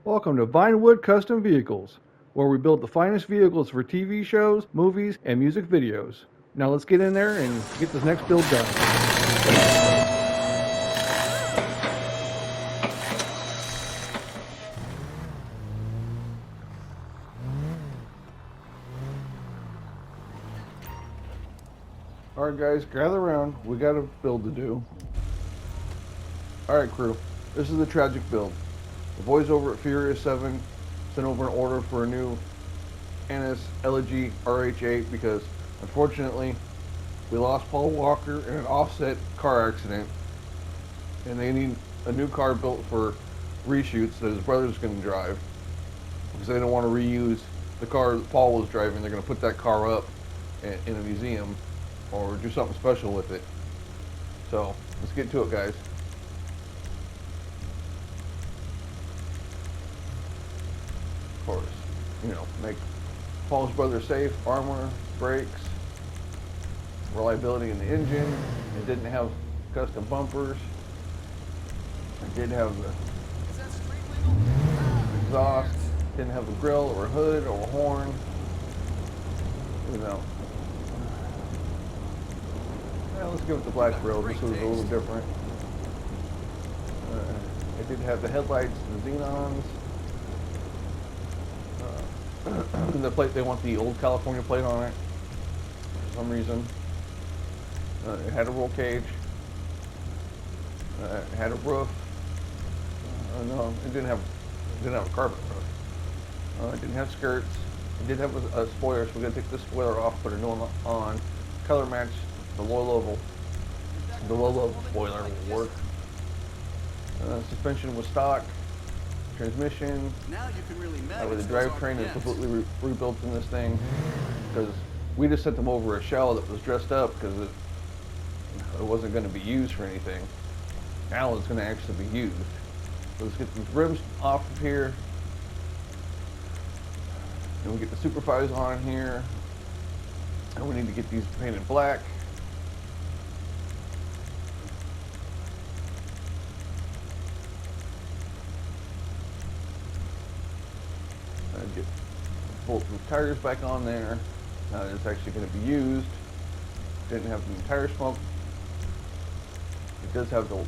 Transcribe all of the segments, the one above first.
Welcome to Vinewood Custom Vehicles, where we build the finest vehicles for TV shows, movies, and music videos. Now let's get in there and get this next build done. Alright guys, gather around. We got a build to do. Alright crew, this is the tragic build. The boys over at Furious 7 sent over an order for a new Elergy RH8 because unfortunately we lost Paul Walker in an offset car accident and they need a new car built for reshoots that his brother's going to drive because they don't want to reuse the car that Paul was driving. They're going to put that car up in a museum or do something special with it. So let's get to it, guys. Of course, make Paul's brother safe, armor, brakes, reliability in the engine. It didn't have custom bumpers. It did have the exhaust. Didn't have the grill or a hood or a horn. Let's give it the black grill just so it's a little different. It did have the headlights, the xenons. The plate, they want the old California plate on it for some reason. It had a roll cage. It had a roof. No, it didn't have a carpet roof. It didn't have skirts. It did have a spoiler, so we're gonna take this spoiler off, put a new one on. Color match the low level. The low level spoiler will work. Suspension was stock. Transmission. Now you can really the drivetrain is completely rebuilt in this thing because we just sent them over a shell that was dressed up because it wasn't going to be used for anything. Now it's going to actually be used. So let's get these rims off of here. And we get the Superfis on here. And we need to get these painted black. Get both the tires back on there. It's actually going to be used. Didn't have any tire smoke. It does have the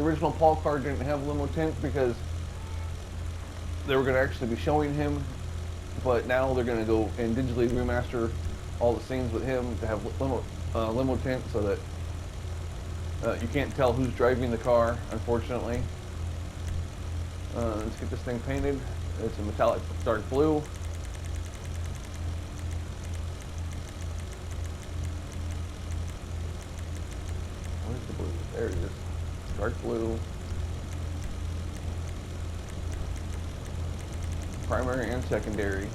original Paul car didn't have limo tint because they were going to actually be showing him, but now they're going to go and digitally remaster all the scenes with him to have limo tint so that you can't tell who's driving the car, unfortunately. Let's get this thing painted. It's a metallic dark blue. Where's the blue? There it is. Dark blue. Primary and secondary.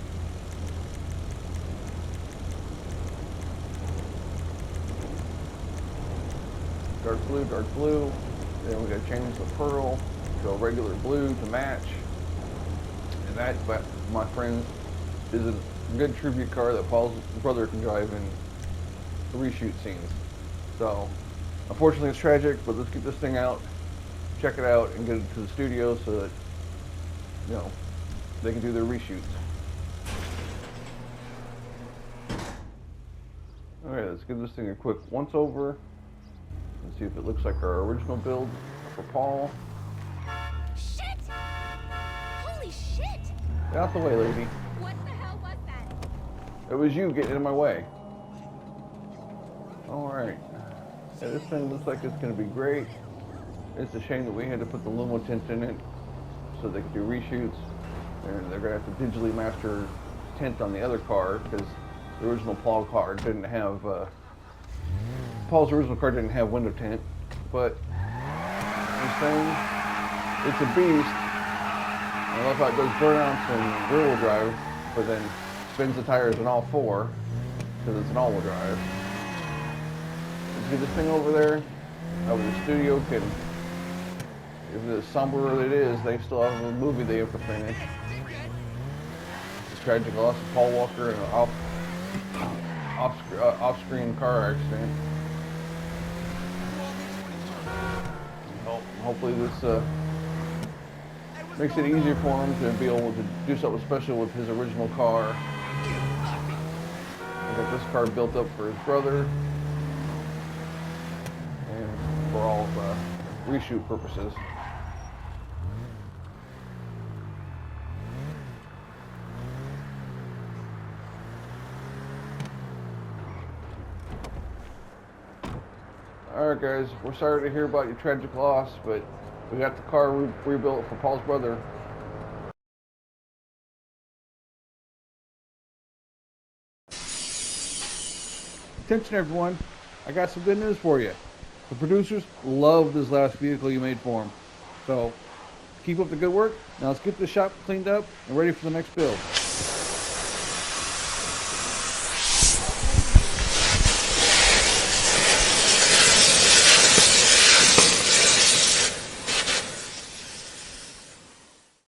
Dark blue, dark blue. Then we got to change the pearl to a regular blue to match. And that, my friends, is a good tribute car that Paul's brother can drive in the reshoot scenes. So, unfortunately it's tragic, but let's get this thing out, check it out, and get it to the studio so that, they can do their reshoots. Alright, let's give this thing a quick once over and see if it looks like our original build for Paul. Get out the way, lady. What the hell was that? It was you getting in my way. Alright. Yeah, this thing looks like it's going to be great. It's a shame that we had to put the limo tint in it so they could do reshoots. And they're going to have to digitally master tint on the other car because the original Paul car didn't have... Paul's original car didn't have window tint. But this thing, it's a beast. I love how it does burnouts and rear-wheel drive, but then spins the tires in all four because it's an all-wheel drive. Let's get this thing over there. The studio can, if it's somber it is, they still have a movie they have to finish. It's tragic loss of Paul Walker in an off-screen car accident. Hopefully this Makes it easier for him to be able to do something special with his original car. I got this car built up for his brother and for all of reshoot purposes. Alright guys, we're sorry to hear about your tragic loss, but we got the car rebuilt for Paul's brother. Attention everyone, I got some good news for you. The producers loved this last vehicle you made for them. So, keep up the good work. Now let's get the shop cleaned up and ready for the next build.